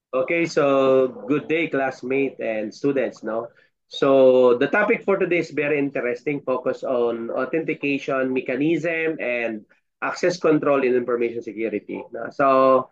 Okay, so good day, classmate and students, no? So the topic for today is very interesting, focus on authentication mechanism and access control in information security. No? So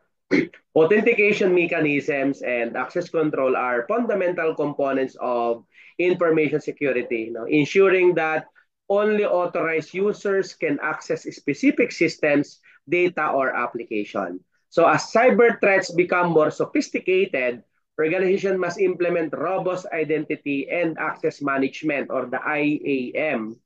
authentication mechanisms and access control are fundamental components of information security, no? Ensuring that only authorized users can access specific systems, data, or application. So as cyber threats become more sophisticated, organizations must implement robust identity and access management or the IAM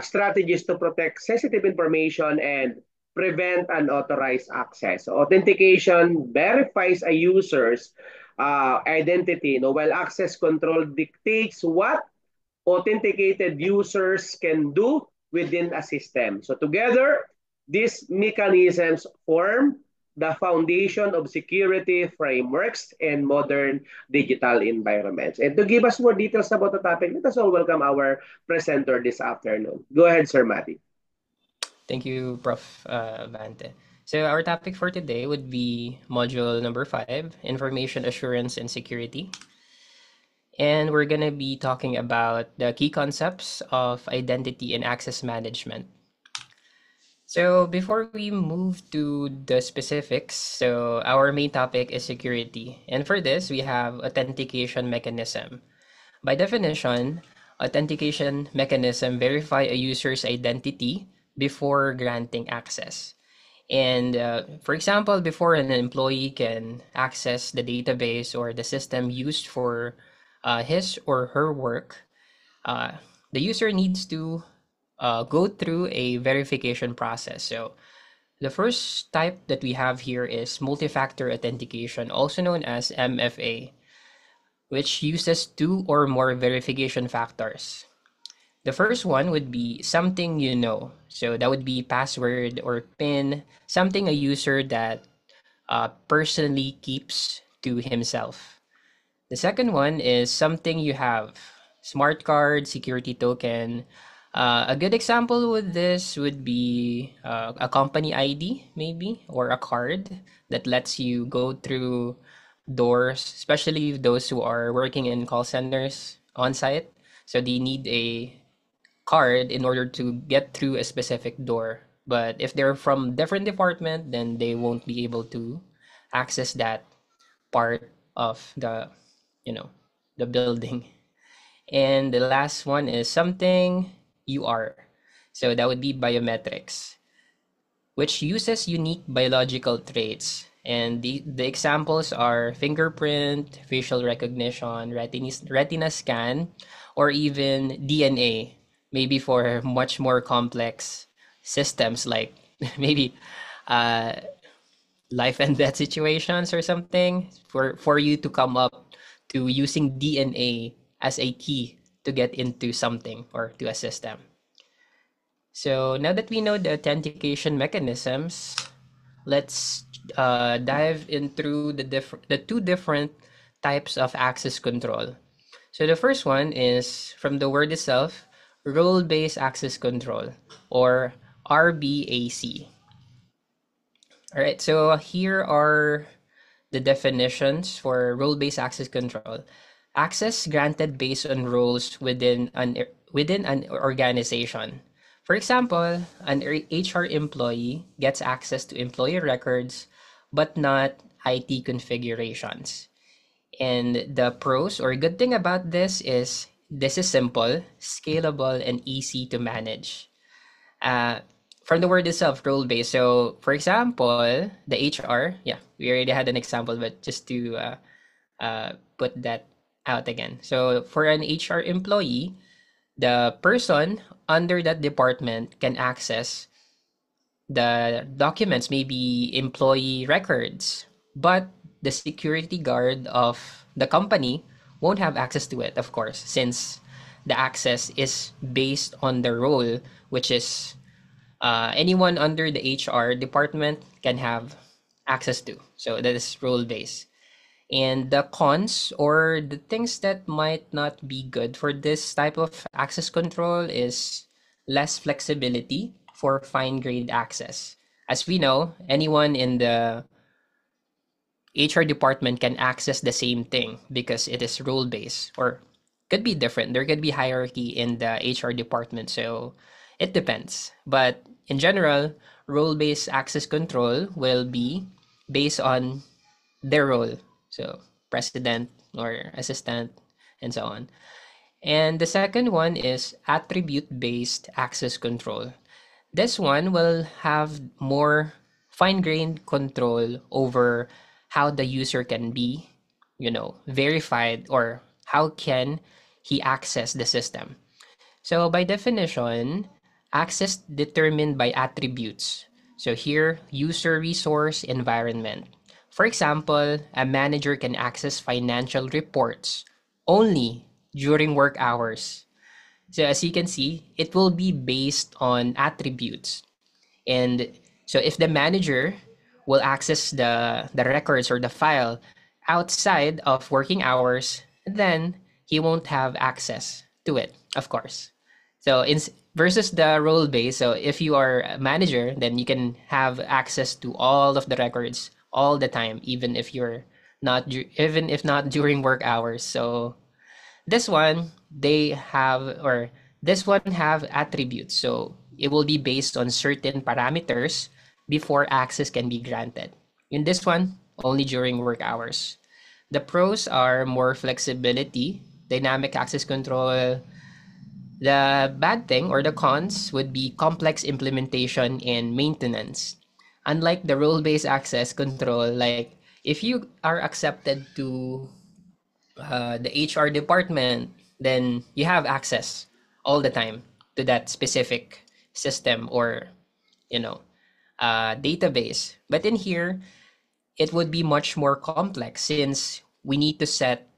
strategies to protect sensitive information and prevent unauthorized access. So authentication verifies a user's identity, while access control dictates what authenticated users can do within a system. So together, these mechanisms form the foundation of security frameworks and modern digital environments. And to give us more details about the topic, let us all welcome our presenter this afternoon. Go ahead, Sir Matty. Thank you, Prof. Bante. So our topic for today would be module number 5, Information Assurance and Security. And we're going to be talking about the key concepts of identity and access management. So before we move to the specifics, so our main topic is security. And for this, we have authentication mechanism. By definition, authentication mechanism verify a user's identity before granting access. And for example, before an employee can access the database or the system used for his or her work, uh, the user needs to go through a verification process. So the first type that we have here is multi-factor authentication, also known as MFA, which uses two or more verification factors. The first one would be something you know. So that would be password or PIN, something a user that personally keeps to himself. The second one is something you have. Smart card, security token. A good example with this would be a company ID, maybe, or a card that lets you go through doors, especially those who are working in call centers on site. So they need a card in order to get through a specific door. But if they're from different department, then they won't be able to access that part of you know, the building. And the last one is something you are. So that would be biometrics, which uses unique biological traits. And the examples are fingerprint, facial recognition, retina scan, or even DNA, maybe for much more complex systems like maybe uh, life and death situations or something for you to come up to using DNA as a key to get into something or to a system. So now that we know the authentication mechanisms, let's dive into the two different types of access control. So the first one is from the word itself, role-based access control or RBAC. All right, so here are the definitions for role-based access control. Access granted based on roles within an organization. For example, an HR employee gets access to employee records but not IT configurations. And the pros or good thing about this is simple, scalable, and easy to manage. Uh, from the word itself, role based. So, for example, the HR, yeah, we already had an example, but just to put that out again. So, for an HR employee, the person under that department can access the documents, maybe employee records, but the security guard of the company won't have access to it, of course, since the access is based on the role, which is anyone under the HR department can have access to. So that is role based. And the cons or the things that might not be good for this type of access control is less flexibility for fine grained access. As we know, anyone in the HR department can access the same thing because it is role-based, or could be different. There could be hierarchy in the HR department, so it depends. But in general, role-based access control will be based on their role. So president or assistant and so on. And the second one is attribute-based access control. This one will have more fine-grained control over how the user can be, verified, or how can he access the system. So by definition, access determined by attributes. So here, user resource environment. For example, a manager can access financial reports only during work hours. So as you can see, it will be based on attributes. And so if the manager will access the records or the file outside of working hours, then he won't have access to it, of course. So in versus the role base, so if you are a manager, then you can have access to all of the records all the time, even if you're not even if not during work hours. So this one they have or this one have attributes. So it will be based on certain parameters before access can be granted. In this one, only during work hours. The pros are more flexibility, dynamic access control. The bad thing or the cons would be complex implementation and maintenance. Unlike the role-based access control, like if you are accepted to the HR department, then you have access all the time to that specific system or you know database. But in here, it would be much more complex since we need to set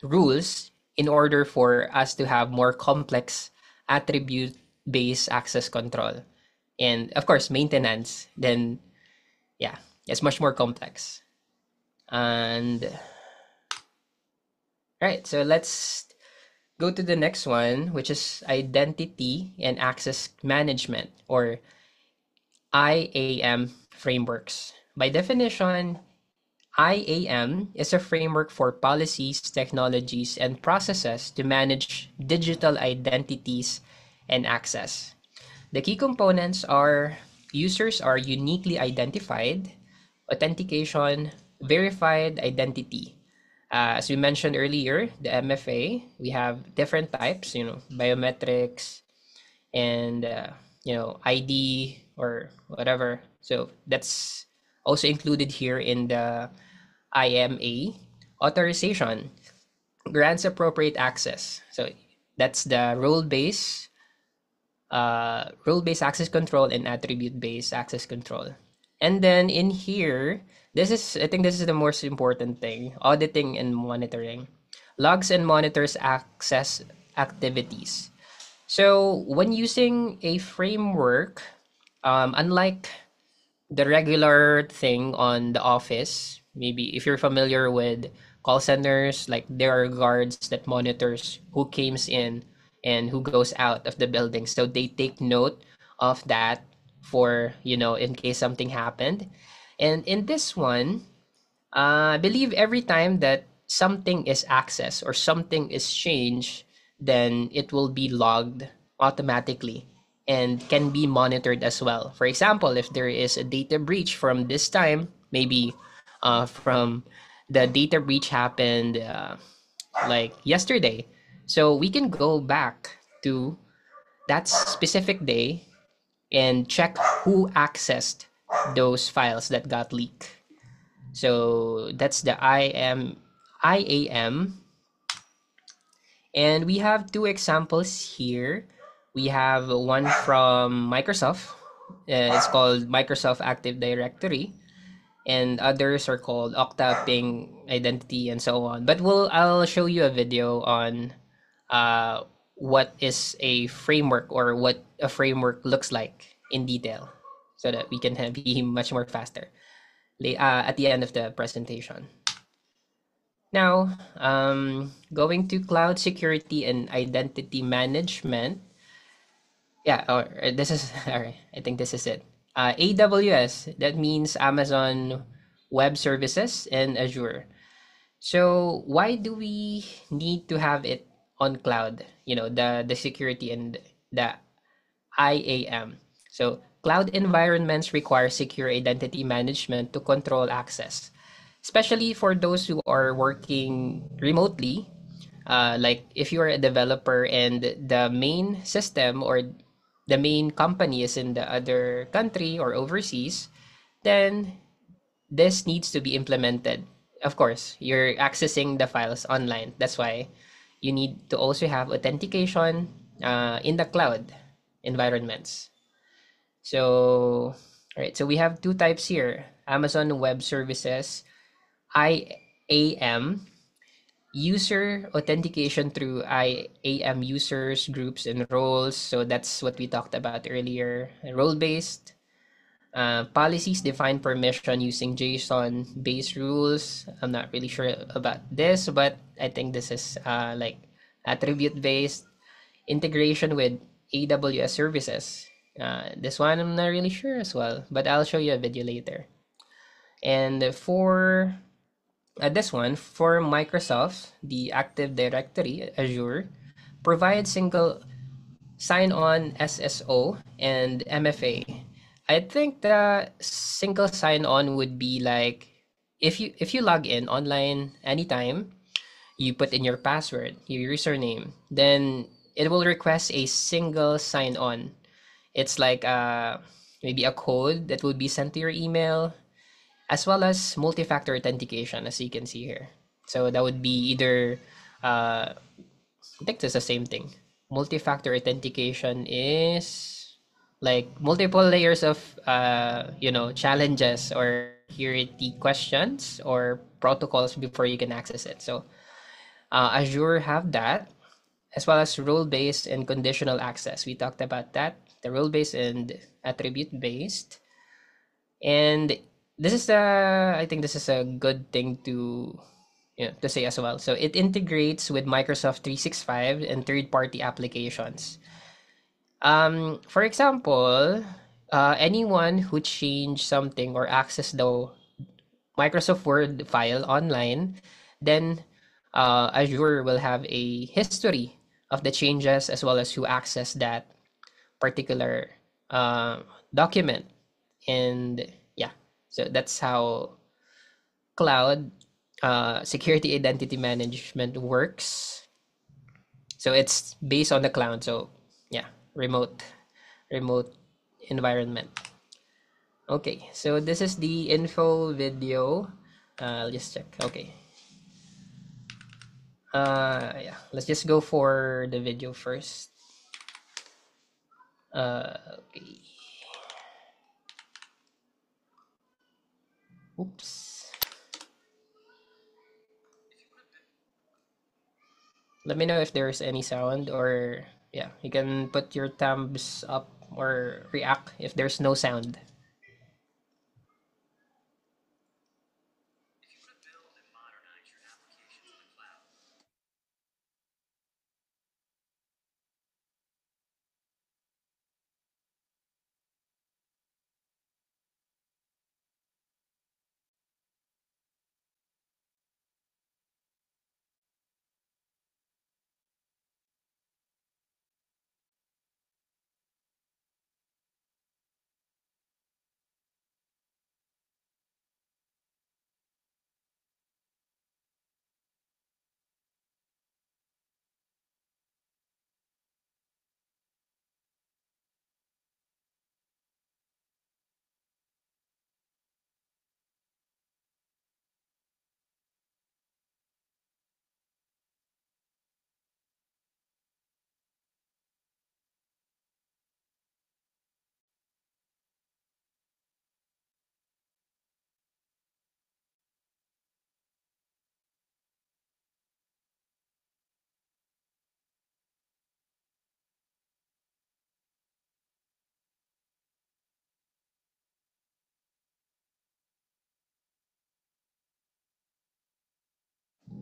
rules in order for us to have more complex attribute based access control. And of course, maintenance, then yeah, it's much more complex. And right, so let's go to the next one, which is identity and access management, or IAM frameworks. By definition, IAM is a framework for policies, technologies, and processes to manage digital identities and access. The key components are users are uniquely identified, authentication, verified identity. As we mentioned earlier, the MFA, we have different types, biometrics and, ID or whatever. So that's also included here in the IMA. Authorization grants appropriate access. So that's the role-based access control and attribute-based access control. And then in here, I think this is the most important thing, auditing and monitoring. Logs and monitors access activities. So when using a framework, unlike the regular thing on the office, maybe if you're familiar with call centers, like there are guards that monitors who comes in and who goes out of the building. So they take note of that for, in case something happened. And in this one, I believe every time that something is accessed or something is changed, then it will be logged automatically and can be monitored as well. For example, if there is a data breach from this time, maybe from the data breach happened like yesterday. So we can go back to that specific day and check who accessed those files that got leaked. So that's the IAM. And we have two examples here. We have one from Microsoft. It's called Microsoft Active Directory. And others are called Okta, Ping, Identity, and so on. But I'll show you a video on what is a framework or what a framework looks like in detail so that we can be much more faster at the end of the presentation. Now, going to cloud security and identity management. Yeah, this is all right. I think this is it. AWS, that means Amazon Web Services and Azure. So why do we need to have it on cloud? The security and the IAM. So cloud environments require secure identity management to control access, especially for those who are working remotely. Like if you are a developer and the main system or the main company is in the other country or overseas, then this needs to be implemented. Of course, you're accessing the files online. That's why you need to also have authentication in the cloud environments. So, all right. So we have two types here: Amazon Web Services, IAM, user authentication through IAM users, groups, and roles. So that's what we talked about earlier. Role based. Policies define permission using JSON based rules. I'm not really sure about this, but I think this is like attribute based integration with AWS services. This one I'm not really sure as well, but I'll show you a video later. And for this one, for Microsoft, the Active Directory, Azure, provides single sign-on SSO and MFA. I think the single sign-on would be like if you log in online anytime, you put in your password, your username, then it will request a single sign-on. It's like maybe a code that will be sent to your email, as well as multi-factor authentication, as you can see here. So that would be either I think it's the same thing. Multi-factor authentication is like multiple layers of challenges or security questions or protocols before you can access it. So Azure have that, as well as role-based and conditional access. We talked about that, the role-based and attribute-based. And I think this is a good thing to say as well. So it integrates with Microsoft 365 and third-party applications. For example, anyone who changed something or access the Microsoft Word file online, then Azure will have a history of the changes as well as who accessed that particular uh, document. And yeah, so that's how cloud security identity management works. So it's based on the cloud. So yeah, remote environment. Okay, so this is the info video. I'll just check. Okay. Yeah, let's just go for the video first. Okay. Oops. Let me know if there's any sound, or yeah, you can put your thumbs up or react if there's no sound.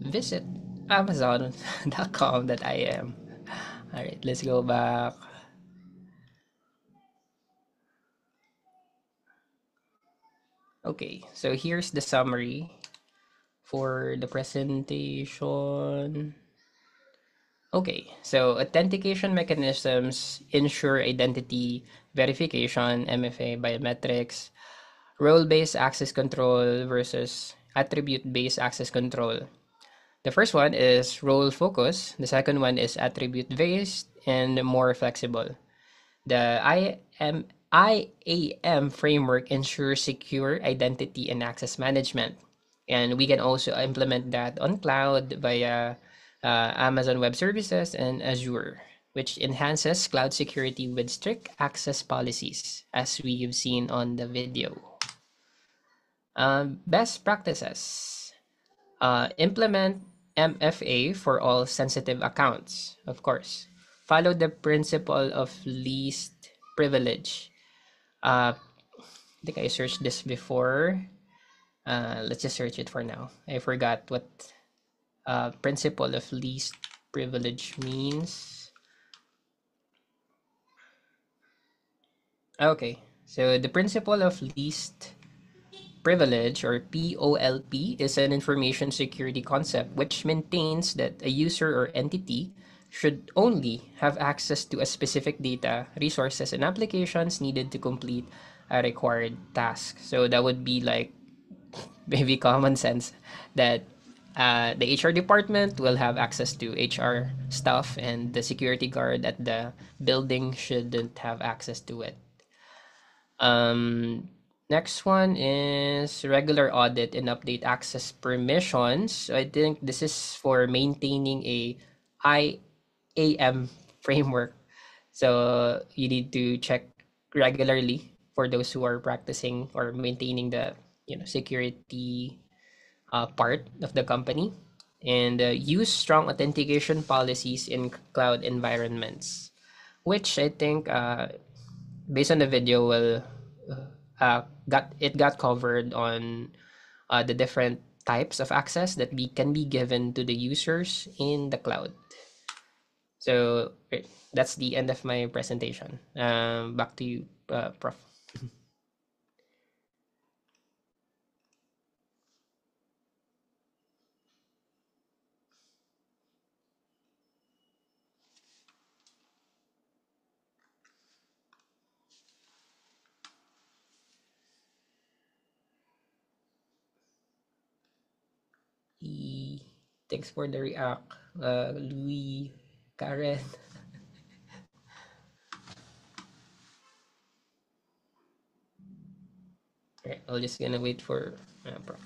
Visit amazon.com.im. All right, let's go back. Okay, so here's the summary for the presentation. Okay, so authentication mechanisms ensure identity verification, MFA, biometrics, role-based access control versus attribute-based access control. The first one is role focus, the second one is attribute-based and more flexible. The IAM framework ensures secure identity and access management. And we can also implement that on cloud via Amazon Web Services and Azure, which enhances cloud security with strict access policies, as we've seen on the video. Best practices. Implement MFA for all sensitive accounts, of course. Follow the principle of least privilege. I think I searched this before. Let's just search it for now. I forgot what principle of least privilege means. Okay, so the principle of least privilege, or POLP, is an information security concept which maintains that a user or entity should only have access to a specific data, resources, and applications needed to complete a required task. So that would be like maybe common sense that the HR department will have access to HR stuff, and the security guard at the building shouldn't have access to it. Um, Next one is regular audit and update access permissions. So I think this is for maintaining a IAM framework. So you need to check regularly for those who are practicing or maintaining the security part of the company, and use strong authentication policies in cloud environments, which I think based on the video will got covered on the different types of access that can be given to the users in the cloud. So that's the end of my presentation. Back to you, Prof. Thanks for the react, Louis, Karen. Alright, I'm just gonna wait for Prof.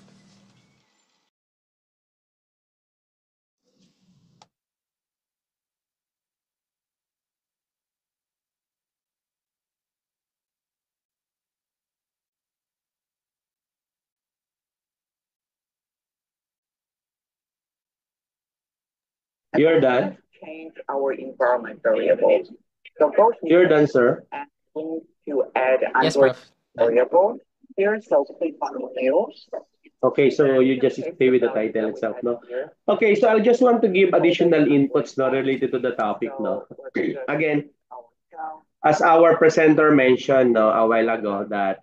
You're done? Change our environment variables. Suppose you're done, sir. And we need to add Yes, Android Prof. variable here, so click on new. Okay, so you just stay with the title itself, no? Okay, so I just want to give additional inputs, no, related to the topic, no? Again, as our presenter mentioned, no, a while ago, that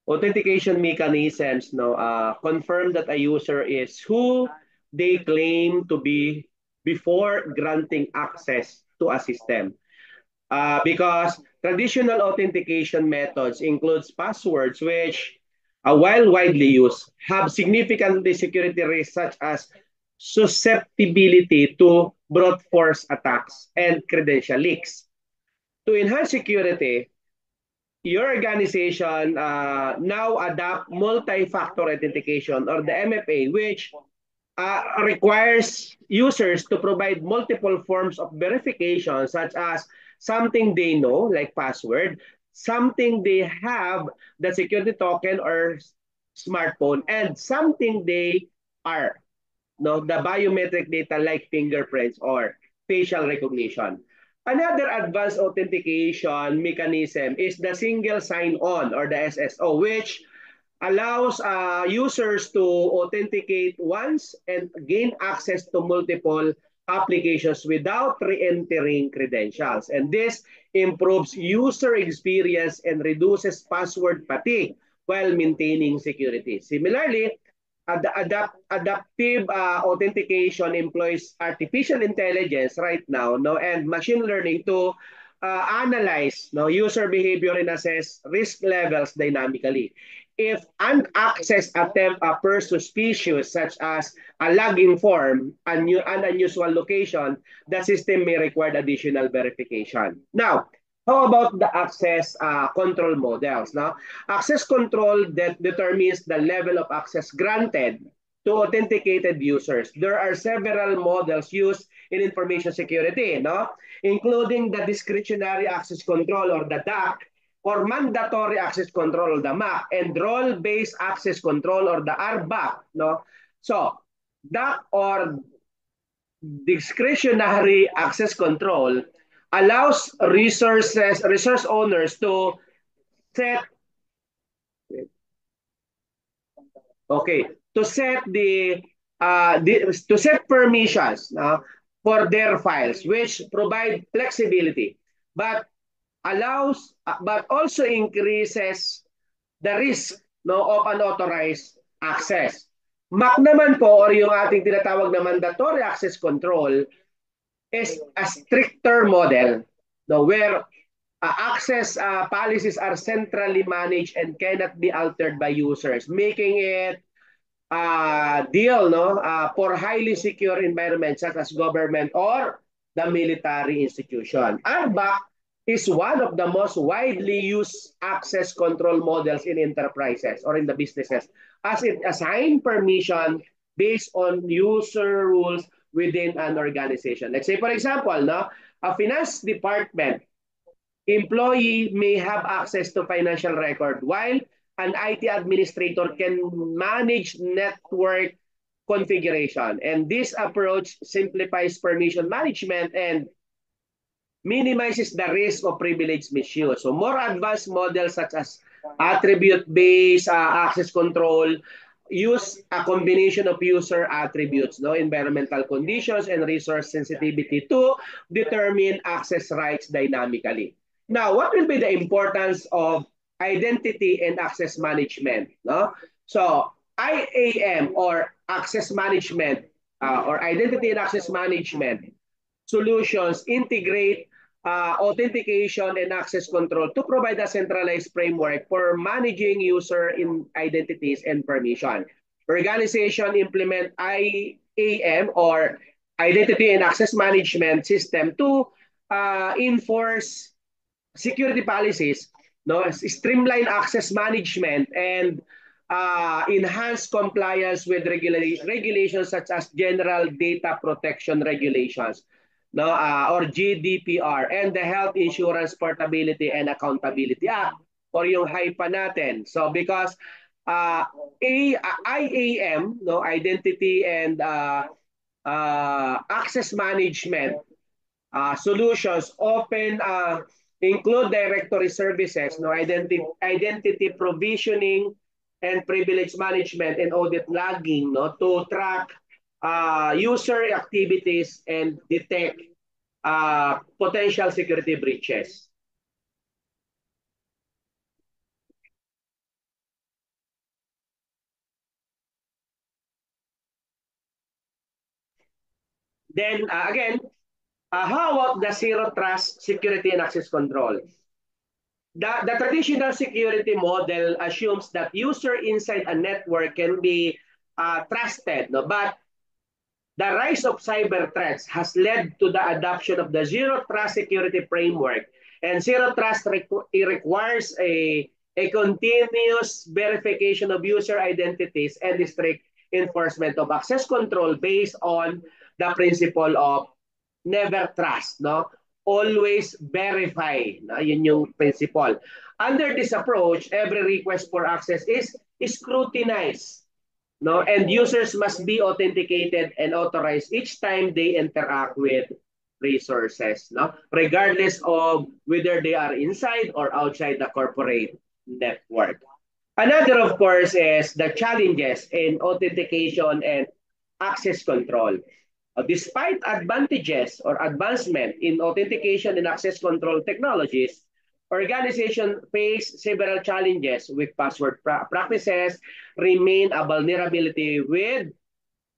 authentication mechanisms, no, confirm that a user is who they claim to be before granting access to a system. Because traditional authentication methods includes passwords which, while widely used, have significantly security risks such as susceptibility to brute force attacks and credential leaks. To enhance security, your organization now adopt multi-factor authentication, or the MFA, which requires users to provide multiple forms of verification, such as something they know, like password, something they have, the security token or smartphone, and something they are, no, the biometric data like fingerprints or facial recognition. Another advanced authentication mechanism is the single sign-on, or the SSO, which allows users to authenticate once and gain access to multiple applications without re-entering credentials. And this improves user experience and reduces password fatigue while maintaining security. Similarly, adaptive authentication employs artificial intelligence right now, no, and machine learning to analyze, no, user behavior and assess risk levels dynamically. If an access attempt appears suspicious, such as a login form, an unusual location, the system may require additional verification. Now, how about the access control models? Now, access control that determines the level of access granted to authenticated users. There are several models used in information security, no? Including the discretionary access control or the DAC, or mandatory access control or the MAC, and role-based access control or the RBAC, no? So, DAC or discretionary access control allows resource owners to set okay to set to set permissions for their files, which provide flexibility, but but also increases the risk, no, of unauthorized access. MAC naman po, or yung ating tinatawag na mandatory access control, is a stricter model, no, where access policies are centrally managed and cannot be altered by users, making it deal, no, for highly secure environments such as government or the military institution. RBAC is one of the most widely used access control models in enterprises or in the businesses, as it assigns permission based on user rules within an organization. Let's say, for example, no, a finance department employee may have access to financial record, while an IT administrator can manage network configuration. And this approach simplifies permission management and minimizes the risk of privilege misuse. So more advanced models such as attribute-based access control use a combination of user attributes, no, environmental conditions, and resource sensitivity to determine access rights dynamically. Now, what will be the importance of identity and access management? No? So, IAM or access management or identity and access management solutions integrate authentication and access control to provide a centralized framework for managing user identities and permission. Organization implement IAM or identity and access management system to enforce security policies, no, streamline access management, and enhance compliance with regulations such as General Data Protection Regulations, no, or GDPR, and the Health Insurance Portability and Accountability Act, or yung HIPAA natin. So because IAM, no, identity and access management solutions often include directory services, no, identity provisioning and privilege management and audit logging, no, to track user activities and detect potential security breaches. Then again, how about the zero trust security and access control? The traditional security model assumes that user inside a network can be trusted, no? But the rise of cyber threats has led to the adoption of the zero trust security framework. And zero trust requires a continuous verification of user identities and strict enforcement of access control based on the principle of never trust, no? Always verify. No? Yun yung principle. Under this approach, every request for access is scrutinized, no? And users must be authenticated and authorized each time they interact with resources, no? Regardless of whether they are inside or outside the corporate network. Another, of course, is the challenges in authentication and access control. Despite advantages or advancement in authentication and access control technologies, Organization face several challenges with password practices, remain a vulnerability with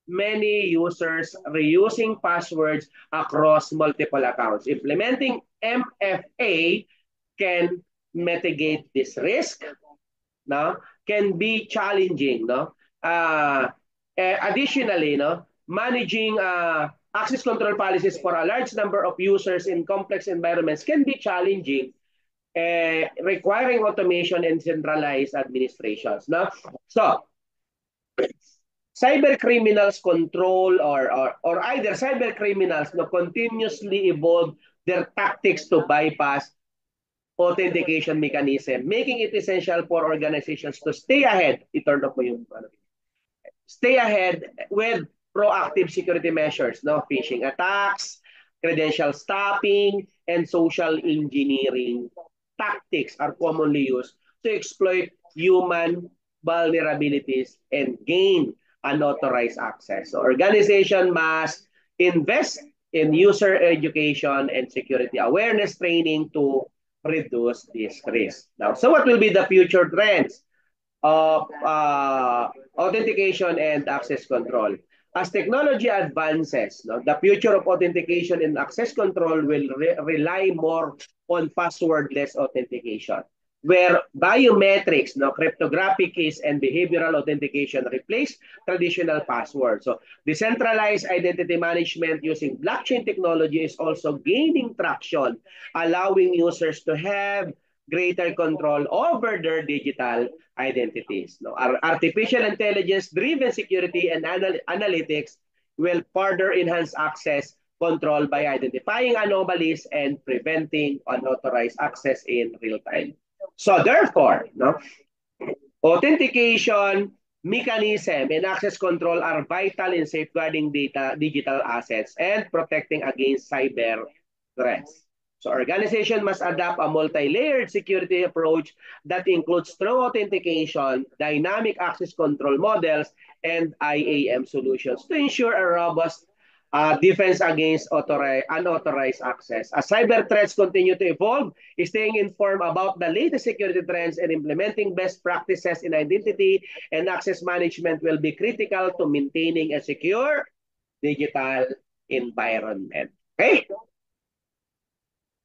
many users reusing passwords across multiple accounts. Implementing MFA can mitigate this risk, no? Can be challenging, no? Additionally, no, managing access control policies for a large number of users in complex environments can be challenging, requiring automation and centralized administrations. No? So, cyber criminals control or either cyber criminals no, continuously evolve their tactics to bypass authentication mechanism, making it essential for organizations to stay ahead. I-turn off mo yung stay ahead with proactive security measures, no? Phishing attacks, credential stuffing, and social engineering tactics are commonly used to exploit human vulnerabilities and gain unauthorized access. So organization must invest in user education and security awareness training to reduce this risk. Now, so what will be the future trends of authentication and access control? As technology advances, no, the future of authentication and access control will rely more on passwordless authentication, where biometrics, no, cryptographic keys, and behavioral authentication replace traditional passwords. So, decentralized identity management using blockchain technology is also gaining traction, allowing users to have greater control over their digital identities. No? Artificial intelligence-driven security and analytics will further enhance access control by identifying anomalies and preventing unauthorized access in real time. So therefore, no, authentication mechanism and access control are vital in safeguarding data, digital assets, and protecting against cyber threats. So organization must adopt a multi-layered security approach that includes through authentication, dynamic access control models, and IAM solutions to ensure a robust defense against unauthorized access. As cyber threats continue to evolve, staying informed about the latest security trends and implementing best practices in identity and access management will be critical to maintaining a secure digital environment. Okay?